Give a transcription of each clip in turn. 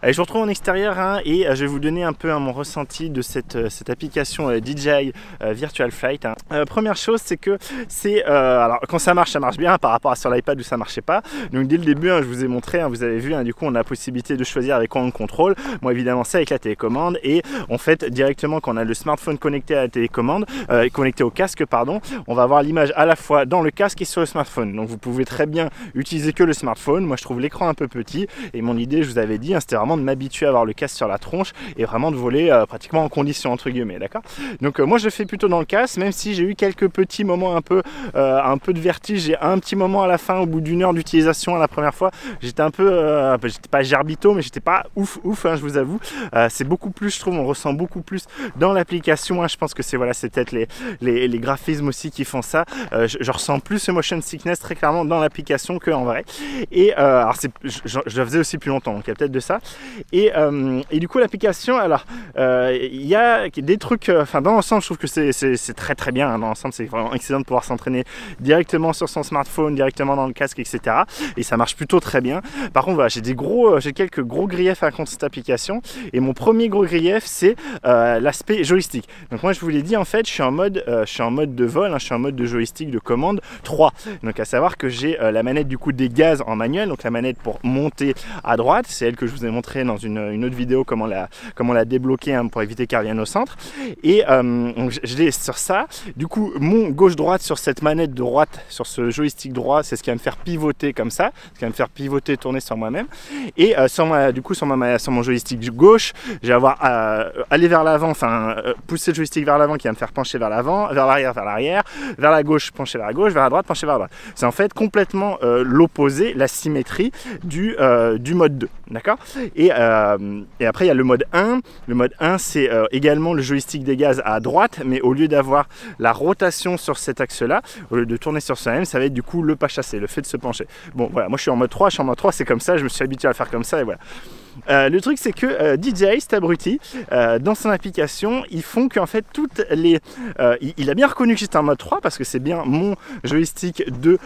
Allez, je vous retrouve en extérieur hein, et je vais vous donner un peu mon ressenti de cette application DJI Virtual Flight. Hein. Première chose, c'est que alors quand ça marche bien par rapport à sur l'iPad où ça marchait pas. Donc dès le début, hein, je vous ai montré, hein, vous avez vu, hein, du coup on a la possibilité de choisir avec quoi on contrôle. Moi évidemment c'est avec la télécommande et en fait directement quand on a le smartphone connecté à la télécommande, connecté au casque pardon, on va avoir l'image à la fois dans le casque et sur le smartphone. Donc vous pouvez très bien utiliser que le smartphone. Moi je trouve l'écran un peu petit et mon idée, je vous avais dit, hein, c'était vraiment de m'habituer à avoir le casque sur la tronche et vraiment de voler pratiquement en condition entre guillemets, d'accord. Donc moi je le fais plutôt dans le casque, même si j'ai eu quelques petits moments un peu de vertige. J'ai un petit moment à la fin au bout d'une heure d'utilisation la première fois, j'étais un peu j'étais pas gerbito mais j'étais pas ouf hein, je vous avoue. C'est beaucoup plus, je trouve, on ressent beaucoup plus dans l'application hein. Je pense que c'est voilà, c'est peut-être les graphismes aussi qui font ça. Je ressens plus ce motion sickness très clairement dans l'application que en vrai. Et alors je le faisais aussi plus longtemps, donc il y a peut-être de ça. Et du coup l'application, alors il y a des trucs, enfin dans l'ensemble je trouve que c'est très bien, hein. Dans l'ensemble c'est vraiment excellent de pouvoir s'entraîner directement sur son smartphone, directement dans le casque, etc. Et ça marche plutôt très bien. Par contre voilà, j'ai quelques gros griefs à contre cette application. Et mon premier gros grief c'est l'aspect joystick. Donc moi je vous l'ai dit, en fait je suis en mode de vol, hein, je suis en mode de joystick de commande 3. Donc à savoir que j'ai la manette du coup des gaz en manuel, donc la manette pour monter à droite, c'est elle que je vous ai montré dans une autre vidéo comment la débloquer hein, pour éviter qu'elle revienne au centre. Et je l'ai sur ça. Du coup mon gauche-droite sur cette manette droite, sur ce joystick droit, c'est ce qui va me faire pivoter comme ça, ce qui va me faire pivoter, tourner sur moi-même. Et sur mon joystick gauche, je vais avoir aller vers l'avant, enfin pousser le joystick vers l'avant qui va me faire pencher vers l'avant, vers l'arrière, vers la gauche, pencher vers la gauche, vers la droite, pencher vers la droite. C'est en fait complètement l'opposé, la symétrie du mode 2, d'accord. Et après il y a le mode 1. Le mode 1 c'est également le joystick des gaz à droite, mais au lieu d'avoir la rotation sur cet axe là, au lieu de tourner sur soi-même, ça va être du coup le pas chassé, le fait de se pencher. Bon voilà, moi je suis en mode 3, c'est comme ça, je me suis habitué à le faire comme ça et voilà. Le truc c'est que DJI, cet abruti, dans son application, ils font qu'en fait toutes les... il a bien reconnu que j'étais en mode 3 parce que c'est bien mon joystick de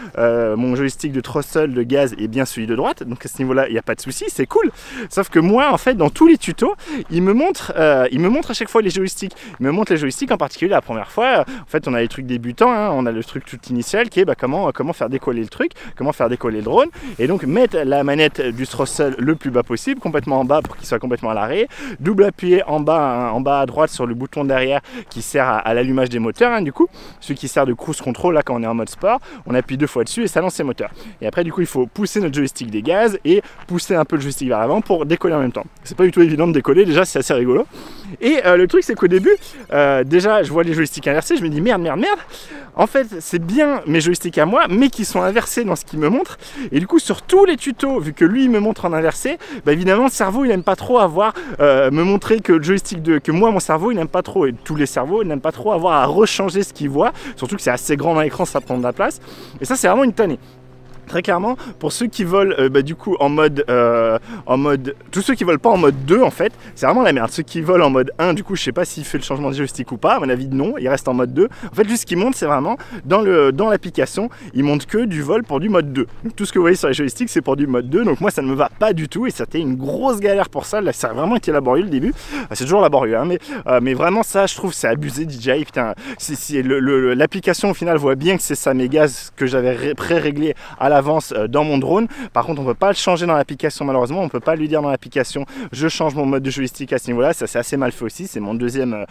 throttle de gaz et bien celui de droite, donc à ce niveau là il n'y a pas de souci, c'est cool. Sauf que moi en fait dans tous les tutos, il me montre à chaque fois les joysticks. Il me montre les joysticks, en particulier la première fois, en fait on a les trucs débutants, hein, on a le truc tout initial qui est comment faire décoller le truc, comment faire décoller le drone, et donc mettre la manette du throttle le plus bas possible, complètement en bas pour qu'il soit complètement à l'arrêt, double appuyer en bas à droite sur le bouton derrière qui sert à l'allumage des moteurs, hein, du coup celui qui sert de cruise control là quand on est en mode sport, on appuie 2 fois dessus et ça lance les moteurs. Et après du coup il faut pousser notre joystick des gaz et pousser un peu le joystick vers l'avant pour décoller en même temps. C'est pas du tout évident de décoller, déjà c'est assez rigolo. Et le truc c'est qu'au début déjà je vois les joysticks inversés, je me dis merde, en fait c'est bien mes joysticks à moi mais qui sont inversés dans ce qu'il me montre. Et du coup sur tous les tutos, vu que lui il me montre en inversé, bah évidemment le cerveau il n'aime pas trop avoir me montrer que le joystick que moi mon cerveau il n'aime pas trop, et tous les cerveaux ils n'aiment pas trop avoir à rechanger ce qu'ils voient, surtout que c'est assez grand dans l'écran, ça prend de la place et ça c'est vraiment une tannée. Très clairement, pour ceux qui volent du coup en mode tous ceux qui volent pas en mode 2 en fait, c'est vraiment la merde. Ceux qui volent en mode 1, du coup je sais pas s'il fait le changement de joystick ou pas, à mon avis non, il reste en mode 2. En fait juste ce qu'il montre c'est vraiment dans l'application, il montre que du vol pour du mode 2. Donc tout ce que vous voyez sur les joysticks c'est pour du mode 2, donc moi ça ne me va pas du tout et c'était une grosse galère pour ça. Là ça a vraiment été laborieux le début, c'est toujours laborieux hein, mais vraiment ça je trouve c'est abusé DJI, putain. L'application au final voit bien que c'est ça mes gaz que j'avais pré-réglé à l'avance dans mon drone. Par contre on peut pas le changer dans l'application malheureusement, on peut pas lui dire dans l'application je change mon mode de joystick à ce niveau là, ça c'est assez mal fait aussi, c'est mon deuxième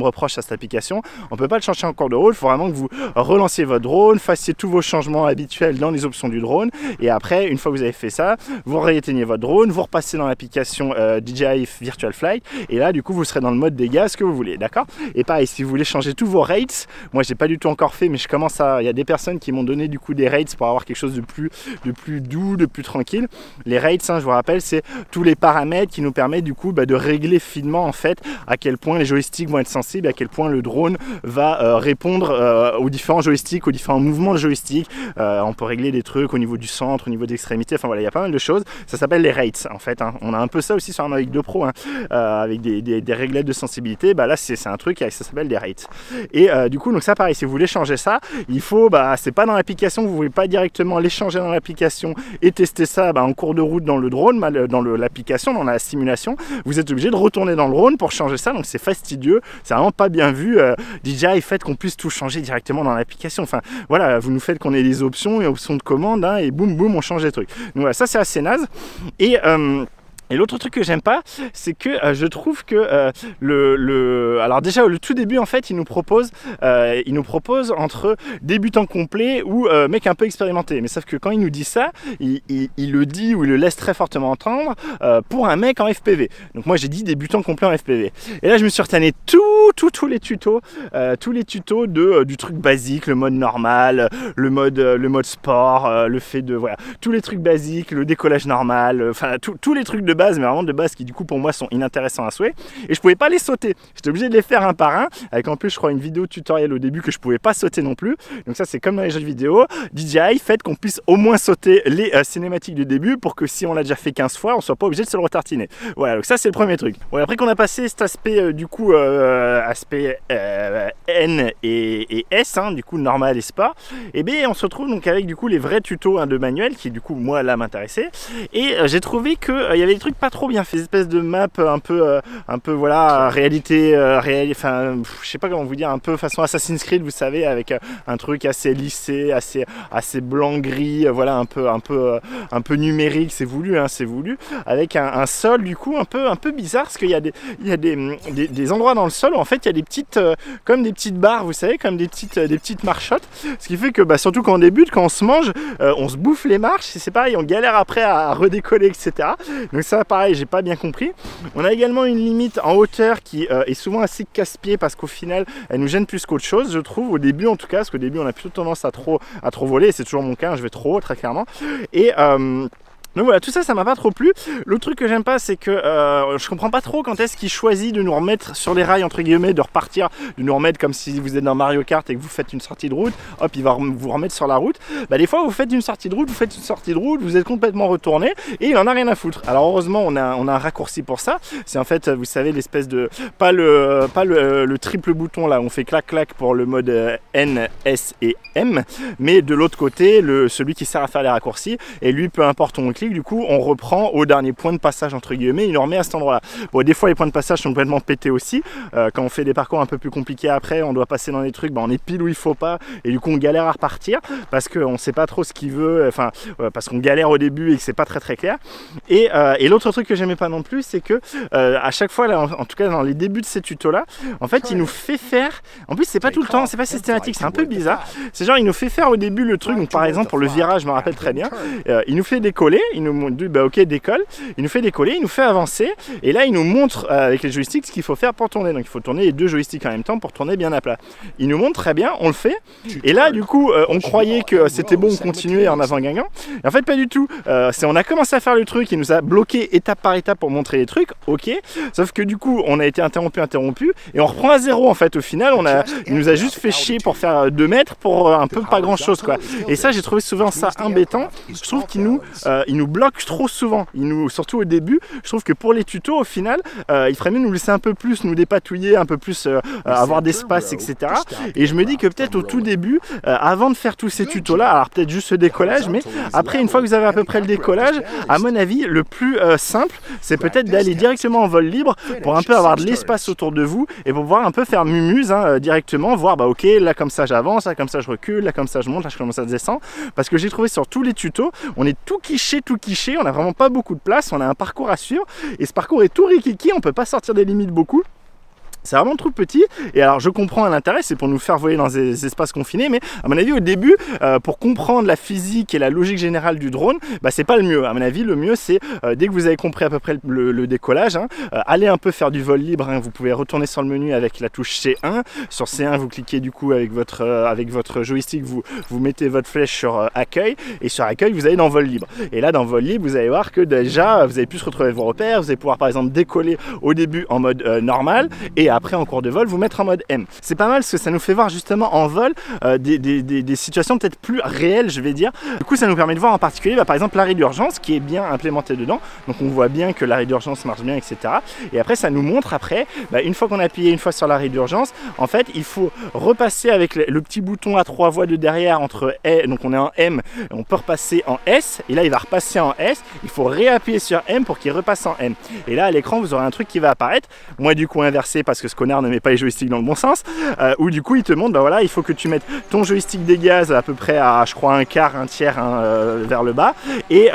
reproche à cette application. On peut pas le changer en cours de route, il faut vraiment que vous relanciez votre drone, fassiez tous vos changements habituels dans les options du drone et après une fois que vous avez fait ça, vous rééteignez votre drone, vous repassez dans l'application DJI Virtual Flight et là du coup vous serez dans le mode des gaz que vous voulez, d'accord. Et pareil si vous voulez changer tous vos rates, moi j'ai pas du tout encore fait mais je commence à, il y a des personnes qui m'ont donné du coup des rates pour avoir quelque chose de plus doux, de plus tranquille. Les rates, hein, je vous rappelle, c'est tous les paramètres qui nous permettent du coup de régler finement en fait à quel point les joysticks vont être sensibles, à quel point le drone va répondre aux différents joysticks, aux différents mouvements de joystick. On peut régler des trucs au niveau du centre, au niveau des extrémités, enfin voilà, il y a pas mal de choses. Ça s'appelle les rates en fait, hein. On a un peu ça aussi sur un Mavic 2 Pro, hein, avec des réglettes de sensibilité. Bah là c'est un truc, ça s'appelle des rates. Et du coup donc ça pareil, si vous voulez changer ça, il faut, c'est pas dans l'application que vous pouvez pas directement les changer dans l'application et tester ça en cours de route dans le drone, dans l'application, dans la simulation. Vous êtes obligé de retourner dans le drone pour changer ça, donc c'est fastidieux, c'est vraiment pas bien vu. DJI fait qu'on puisse tout changer directement dans l'application. Enfin voilà, vous nous faites qu'on ait des options et options de commande, hein, et boum boum on change les trucs. Donc voilà, ça c'est assez naze. Et l'autre truc que j'aime pas, c'est que je trouve que alors déjà le tout début en fait, il nous propose entre débutant complet ou mec un peu expérimenté. Mais sauf que quand il nous dit ça, il le dit ou il le laisse très fortement entendre pour un mec en FPV. Donc moi j'ai dit débutant complet en FPV. Et là je me suis retané tous les tutos du truc basique, le mode normal, le mode sport, le fait de voilà, tous les trucs basiques, le décollage normal, enfin tous les trucs de base, mais vraiment de base qui du coup pour moi sont inintéressants à souhait, et je pouvais pas les sauter, j'étais obligé de les faire un par un, avec en plus je crois une vidéo tutoriel au début que je pouvais pas sauter non plus. Donc ça c'est comme dans les jeux vidéo, DJI fait qu'on puisse au moins sauter les cinématiques du début pour que si on l'a déjà fait 15 fois on soit pas obligé de se le retartiner. Voilà, donc ça c'est le premier truc. Bon, après qu'on a passé cet aspect du coup aspect N et S, hein, du coup normal et sport, et bien on se retrouve donc avec du coup les vrais tutos, hein, de manuel qui du coup moi là m'intéressait, et j'ai trouvé que il y avait des trucs pas trop bien fait, des espèces de maps un peu voilà, réalité, enfin je sais pas comment vous dire, un peu façon Assassin's Creed, vous savez, avec un truc assez lissé, assez blanc gris, voilà, un peu numérique, c'est voulu, hein, c'est voulu, avec un sol du coup un peu bizarre, parce qu'il y a des endroits dans le sol où en fait il y a des petites comme des petites barres, vous savez, comme des petites marchottes, ce qui fait que surtout quand on débute, quand on se mange, on se bouffe les marches, et c'est pareil, on galère après à redécoller, etc. Donc ça pareil, j'ai pas bien compris. On a également une limite en hauteur qui est souvent assez casse-pied, parce qu'au final elle nous gêne plus qu'autre chose, je trouve, au début en tout cas, parce qu'au début on a plutôt tendance à trop voler, et c'est toujours mon cas, je vais trop haut très clairement, et donc voilà, tout ça, ça m'a pas trop plu. L'autre truc que j'aime pas, c'est que je comprends pas trop quand est-ce qu'il choisit de nous remettre sur les rails, entre guillemets, de repartir, de nous remettre comme si vous êtes dans Mario Kart et que vous faites une sortie de route, hop, il va vous remettre sur la route. Des fois, vous faites une sortie de route, vous êtes complètement retourné et il en a rien à foutre. Alors heureusement, on a un raccourci pour ça. C'est en fait, vous savez, l'espèce de, pas le triple bouton là, on fait clac-clac pour le mode N, S et M, mais de l'autre côté, celui qui sert à faire les raccourcis, et lui, peu importe où on clique, du coup on reprend au dernier point de passage, entre guillemets, il nous remet à cet endroit là. Bon, des fois les points de passage sont complètement pétés aussi, quand on fait des parcours un peu plus compliqués après, on doit passer dans des trucs, on est pile où il faut pas, et du coup on galère à repartir parce qu'on sait pas trop ce qu'il veut, enfin parce qu'on galère au début et que c'est pas très clair. Et l'autre truc que j'aimais pas non plus, c'est que à chaque fois là, en tout cas dans les débuts de ces tutos là, en fait il nous fait faire, en plus c'est pas tout le temps, c'est pas systématique, c'est un peu bizarre, c'est genre il nous fait faire au début le truc, donc par exemple pour le virage je me rappelle très bien, il nous fait décoller, il nous dit ok décolle, il nous fait décoller, il nous fait avancer, et là il nous montre avec les joysticks ce qu'il faut faire pour tourner. Donc il faut tourner les deux joysticks en même temps pour tourner bien à plat. Il nous montre très bien, on le fait, et là du coup on croyait que c'était bon, on continuait en avant gagnant, et en fait pas du tout. On a commencé à faire le truc, il nous a bloqué étape par étape pour montrer les trucs, ok, sauf que du coup on a été interrompu et on reprend à zéro en fait. Au final il nous a juste fait chier pour faire 2 mètres pour un peu pas grand chose quoi. Et ça j'ai trouvé souvent ça embêtant. Je trouve qu'il nous bloque trop souvent, surtout au début. Je trouve que pour les tutos au final il ferait mieux nous laisser un peu plus nous dépatouiller, un peu plus avoir d'espace, etc. Et je me dis que peut-être au tout début, avant de faire tous ces tutos là, alors peut-être juste ce décollage, mais après une fois que vous avez à peu près le décollage, à mon avis le plus simple c'est peut-être d'aller directement en vol libre pour un peu avoir de l'espace autour de vous et pour pouvoir un peu faire mumuse, hein, directement, voir ok là comme ça j'avance, là comme ça je recule, là comme ça je monte, là je commence à descendre, parce que j'ai trouvé sur tous les tutos on est tout quiché, on n'a vraiment pas beaucoup de place, on a un parcours à suivre et ce parcours est tout rikiki, on peut pas sortir des limites beaucoup. C'est vraiment trop petit, et alors je comprends à l'intérêt, c'est pour nous faire voler dans des espaces confinés, mais à mon avis au début, pour comprendre la physique et la logique générale du drone, c'est pas le mieux. À mon avis le mieux c'est, dès que vous avez compris à peu près le décollage, hein, allez un peu faire du vol libre, hein. Vous pouvez retourner sur le menu avec la touche C1, sur C1 vous cliquez du coup avec votre joystick, vous mettez votre flèche sur accueil, et sur accueil vous allez dans vol libre, et là dans vol libre vous allez voir que déjà vous allez plus retrouver vos repères, vous allez pouvoir par exemple décoller au début en mode normal, et et après en cours de vol vous mettre en mode M. C'est pas mal parce que ça nous fait voir justement en vol des situations peut-être plus réelles, je vais dire. Du coup ça nous permet de voir en particulier par exemple l'arrêt d'urgence qui est bien implémenté dedans, donc on voit bien que l'arrêt d'urgence marche bien, etc. Et après ça nous montre après, une fois qu'on a appuyé une fois sur l'arrêt d'urgence, en fait il faut repasser avec le petit bouton à 3 voies de derrière entre E, donc on est en M, on peut repasser en S, et là il va repasser en S, il faut réappuyer sur M pour qu'il repasse en M. Et là à l'écran vous aurez un truc qui va apparaître, moi du coup inversé parce que ce connard ne met pas les joysticks dans le bon sens, où du coup il te montre, voilà, il faut que tu mettes ton joystick des gaz à peu près à, je crois, un quart, un tiers vers le bas, et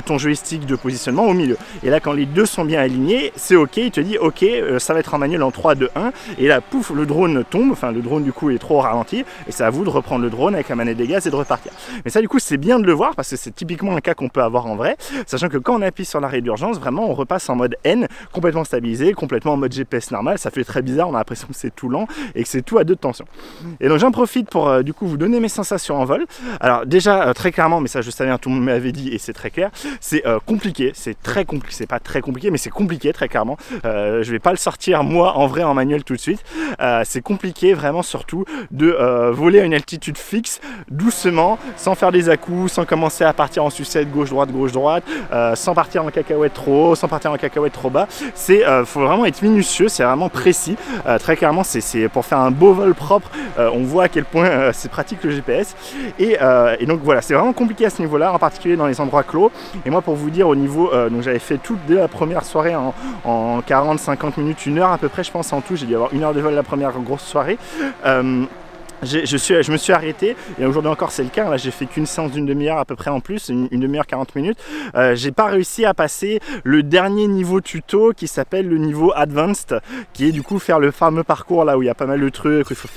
ton joystick de positionnement au milieu. Et là quand les deux sont bien alignés, c'est ok, il te dit ok, ça va être en manuel en 3, 2, 1, et là pouf, le drone tombe, enfin le drone du coup est trop au ralenti, et c'est à vous de reprendre le drone avec la manette des gaz et de repartir. Mais ça du coup c'est bien de le voir parce que c'est typiquement un cas qu'on peut avoir en vrai, sachant que quand on appuie sur l'arrêt d'urgence, vraiment on repasse en mode N, complètement stabilisé, complètement en mode GPS normal, ça fait très bizarre, on a l'impression que c'est tout lent et que c'est tout à 2 tensions. Et donc j'en profite pour du coup vous donner mes sensations en vol. Alors déjà très clairement, mais ça je savais, tout le monde m'avait dit et c'est très clair, c'est compliqué, c'est très compliqué, c'est pas très compliqué mais c'est compliqué très clairement. Je vais pas le sortir moi en vrai en manuel tout de suite, c'est compliqué vraiment surtout de voler à une altitude fixe, doucement, sans faire des à-coups, sans commencer à partir en sucette gauche droite, sans partir en cacahuète trop haut, sans partir en cacahuète trop bas. C'est faut vraiment être minutieux, c'est vraiment précis. Très clairement c'est pour faire un beau vol propre, on voit à quel point c'est pratique le GPS, et donc voilà, c'est vraiment compliqué à ce niveau là, en particulier dans les endroits clos. Et moi pour vous dire au niveau, donc j'avais fait toute dès la première soirée en 40, 50 minutes, 1 heure à peu près je pense en tout, j'ai dû avoir 1 heure de vol la première grosse soirée. Je me suis arrêté, et aujourd'hui encore c'est le cas, là j'ai fait qu'une séance d'une demi-heure à peu près en plus, une demi-heure 40 minutes. J'ai pas réussi à passer le dernier niveau tuto qui s'appelle le niveau Advanced, qui est du coup faire le fameux parcours là où il y a pas mal de trucs, il faut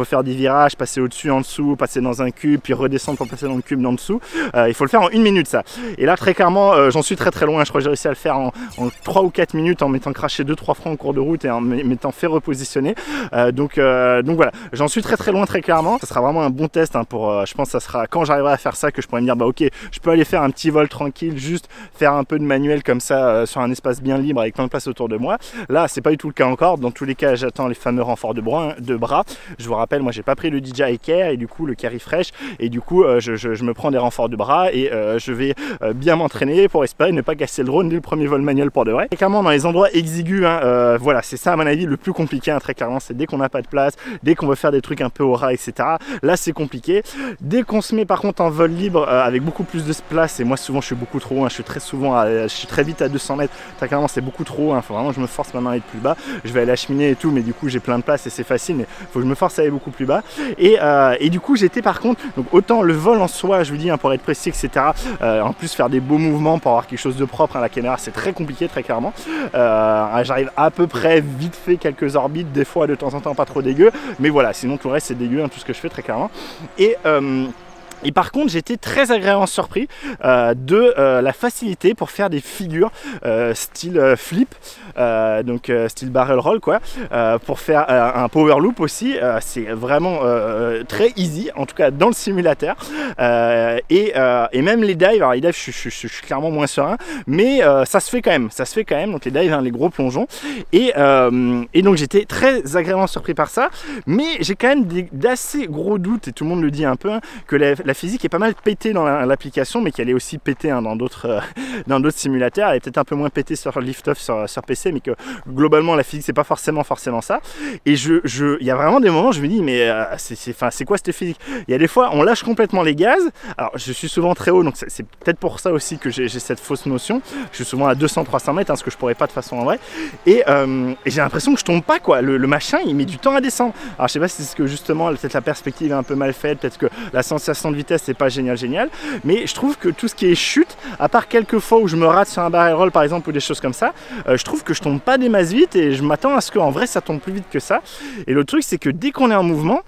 faire des virages, passer au-dessus, en dessous, passer dans un cube, puis redescendre pour passer dans le cube d'en dessous. Il faut le faire en 1 minute ça. Et là très clairement j'en suis très loin, je crois que j'ai réussi à le faire en 3 ou 4 minutes en m'étant craché 2-3 fois en cours de route et en m'étant fait repositionner. Donc voilà, j'en suis très loin très clairement. Ça sera vraiment un bon test pour, je pense que ça sera quand j'arriverai à faire ça que je pourrais me dire bah ok, je peux aller faire un petit vol tranquille, juste faire un peu de manuel comme ça sur un espace bien libre avec plein de place autour de moi. Là c'est pas du tout le cas encore, dans tous les cas j'attends les fameux renforts de bras. Je vous rappelle, moi j'ai pas pris le DJI Care et du coup le Carry Fresh, et du coup je me prends des renforts de bras et je vais bien m'entraîner pour espérer ne pas casser le drone dès le premier vol manuel pour de vrai. Et clairement dans les endroits exigus, voilà, c'est ça à mon avis le plus compliqué, très clairement, c'est dès qu'on n'a pas de place, dès qu'on veut faire des trucs un peu au ras, etc. Là c'est compliqué. Dès qu'on se met par contre en vol libre avec beaucoup plus de place, et moi souvent je suis beaucoup trop haut, je suis très vite à 200 mètres, très clairement c'est beaucoup trop haut, faut vraiment que je me force maintenant à être plus bas. Je vais à la cheminée et tout, mais du coup j'ai plein de place et c'est facile, mais faut que je me force à aller beaucoup plus bas. Et du coup j'étais par contre, donc autant le vol en soi, je vous dis pour être précis, etc. En plus faire des beaux mouvements pour avoir quelque chose de propre à la caméra, c'est très compliqué très clairement. J'arrive à peu près vite fait quelques orbites, des fois de temps en temps pas trop dégueu, mais voilà, sinon tout le reste c'est dégueu, tout ce que je fais très clairement. Et par contre j'étais très agréablement surpris de la facilité pour faire des figures style flip, donc style barrel roll quoi, pour faire un power loop aussi. C'est vraiment très easy, en tout cas dans le simulateur, et même les dives, alors les dives je suis clairement moins serein, mais ça se fait quand même, donc les dives, les gros plongeons, et donc j'étais très agréablement surpris par ça, mais j'ai quand même d'assez gros doutes, et tout le monde le dit un peu, que la physique est pas mal pétée dans l'application, mais qu'elle est aussi pétée dans d'autres simulateurs. Elle est peut-être un peu moins pétée sur Liftoff sur PC, mais que globalement la physique c'est pas forcément ça. Et il y a vraiment des moments où je me dis mais c'est quoi cette physique? Il y a des fois on lâche complètement les gaz. Alors je suis souvent très haut, donc c'est peut-être pour ça aussi que j'ai cette fausse notion. Je suis souvent à 200-300 mètres, ce que je pourrais pas de façon en vrai. Et j'ai l'impression que je tombe pas quoi. Le machin il met du temps à descendre. Alors je sais pas si c'est que justement peut-être la perspective est un peu mal faite, peut-être que la sensation de vitesse c'est pas génial, mais je trouve que tout ce qui est chute, à part quelques fois où je me rate sur un barrel roll par exemple ou des choses comme ça, je trouve que je tombe pas des masses vite, et je m'attends à ce qu'en vrai ça tombe plus vite que ça. Et l'autre truc c'est que dès qu'on est en mouvement,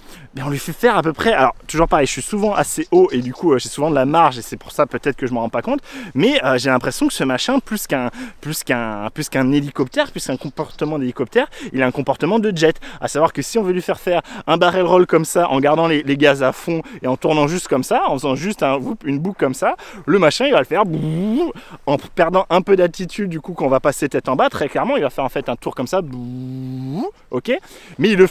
on lui fait faire à peu près, alors toujours pareil, je suis souvent assez haut et du coup j'ai souvent de la marge, et c'est pour ça peut-être que je m'en rends pas compte, mais j'ai l'impression que ce machin, plus qu'un hélicoptère, plus qu'un comportement d'hélicoptère, il a un comportement de jet, à savoir que si on veut lui faire un barrel roll comme ça en gardant les gaz à fond et en tournant juste comme comme ça, en faisant juste une boucle comme ça, le machin il va le faire en perdant un peu d'altitude, du coup quand on va passer tête en bas, très clairement il va faire en fait un tour comme ça, ok, mais il le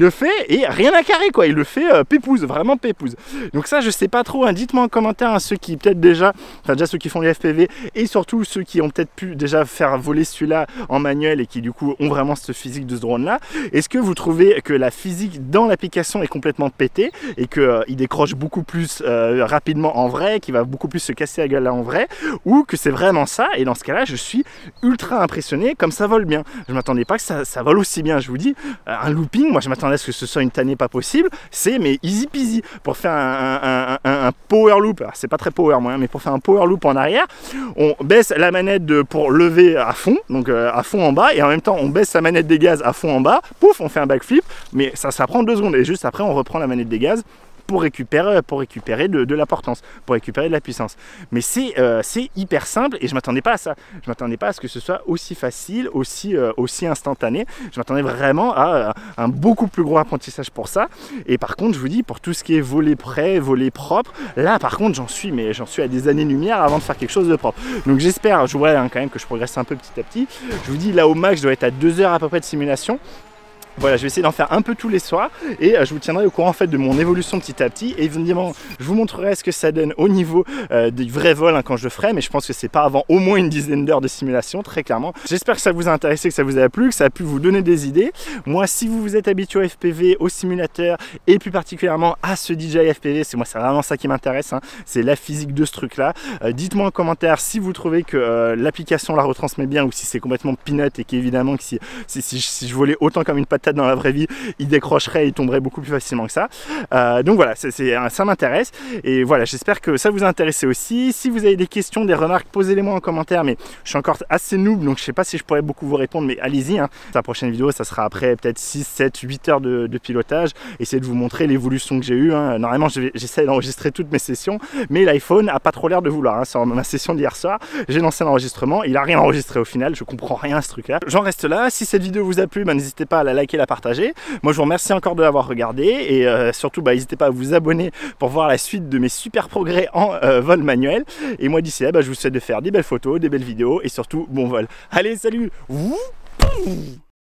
fait et rien à carrer quoi, il le fait pépouze, vraiment pépouze. Donc ça je sais pas trop, hein, dites-moi en commentaire, hein, ceux qui peut-être déjà, enfin déjà ceux qui font du FPV et surtout ceux qui ont peut-être pu déjà faire voler celui-là en manuel et qui du coup ont vraiment ce physique de ce drone là. Est-ce que vous trouvez que la physique dans l'application est complètement pétée et qu'il décroche beaucoup plus rapidement en vrai, qu'il va beaucoup plus se casser la gueule là en vrai, ou que c'est vraiment ça? Et dans ce cas là je suis ultra impressionné, comme ça vole bien. Je m'attendais pas que ça vole aussi bien, je vous dis. Un looping, moi je m'attendais à ce que ce soit une tannée pas possible, c'est mais easy peasy. Pour faire un power loop, c'est pas très power moi, mais pour faire un power loop en arrière, on baisse la manette pour lever à fond, donc à fond en bas, et en même temps on baisse la manette des gaz à fond en bas, pouf, on fait un backflip, mais ça prend 2 secondes, et juste après on reprend la manette des gaz pour récupérer de la portance, pour récupérer de la puissance. Mais c'est hyper simple et je m'attendais pas à ça. Je m'attendais pas à ce que ce soit aussi facile, aussi instantané. Je m'attendais vraiment à un beaucoup plus gros apprentissage pour ça. Et par contre, je vous dis, pour tout ce qui est volet prêt, volet propre, là par contre j'en suis à des années-lumière avant de faire quelque chose de propre. Donc j'espère, je vois quand même que je progresse un peu petit à petit. Je vous dis, là au max je dois être à 2 heures à peu près de simulation. Voilà, je vais essayer d'en faire un peu tous les soirs et je vous tiendrai au courant en fait de mon évolution petit à petit, et évidemment je vous montrerai ce que ça donne au niveau du vrai vol quand je le ferai, mais je pense que c'est pas avant au moins une dizaine d'heures de simulation, très clairement. J'espère que ça vous a intéressé, que ça vous a plu, que ça a pu vous donner des idées. Moi, si vous vous êtes habitué au FPV, au simulateur et plus particulièrement à ce DJI FPV, c'est vraiment ça qui m'intéresse, hein, c'est la physique de ce truc là. Dites-moi en commentaire si vous trouvez que l'application la retransmet bien ou si c'est complètement peanut et qu'évidemment que si je volais autant comme une patate dans la vraie vie, il décrocherait et il tomberait beaucoup plus facilement que ça. Donc voilà, ça m'intéresse et voilà, j'espère que ça vous a intéressé aussi. Si vous avez des questions, des remarques, posez-les moi en commentaire, mais je suis encore assez noob donc je sais pas si je pourrais beaucoup vous répondre, mais allez-y, hein. La prochaine vidéo ça sera après peut-être 6, 7, 8 heures de pilotage, essayer de vous montrer l'évolution que j'ai eue, hein. Normalement j'essaie d'enregistrer toutes mes sessions, mais l'iPhone a pas trop l'air de vouloir, hein. Sur ma session d'hier soir, j'ai lancé l'enregistrement, il a rien enregistré au final, je comprends rien à ce truc là. J'en reste là. Si cette vidéo vous a plu, n'hésitez pas à la liker, la partager. Moi je vous remercie encore de l'avoir regardé et surtout n'hésitez pas à vous abonner pour voir la suite de mes super progrès en vol manuel, et moi d'ici là je vous souhaite de faire des belles photos, des belles vidéos et surtout bon vol. Allez, salut.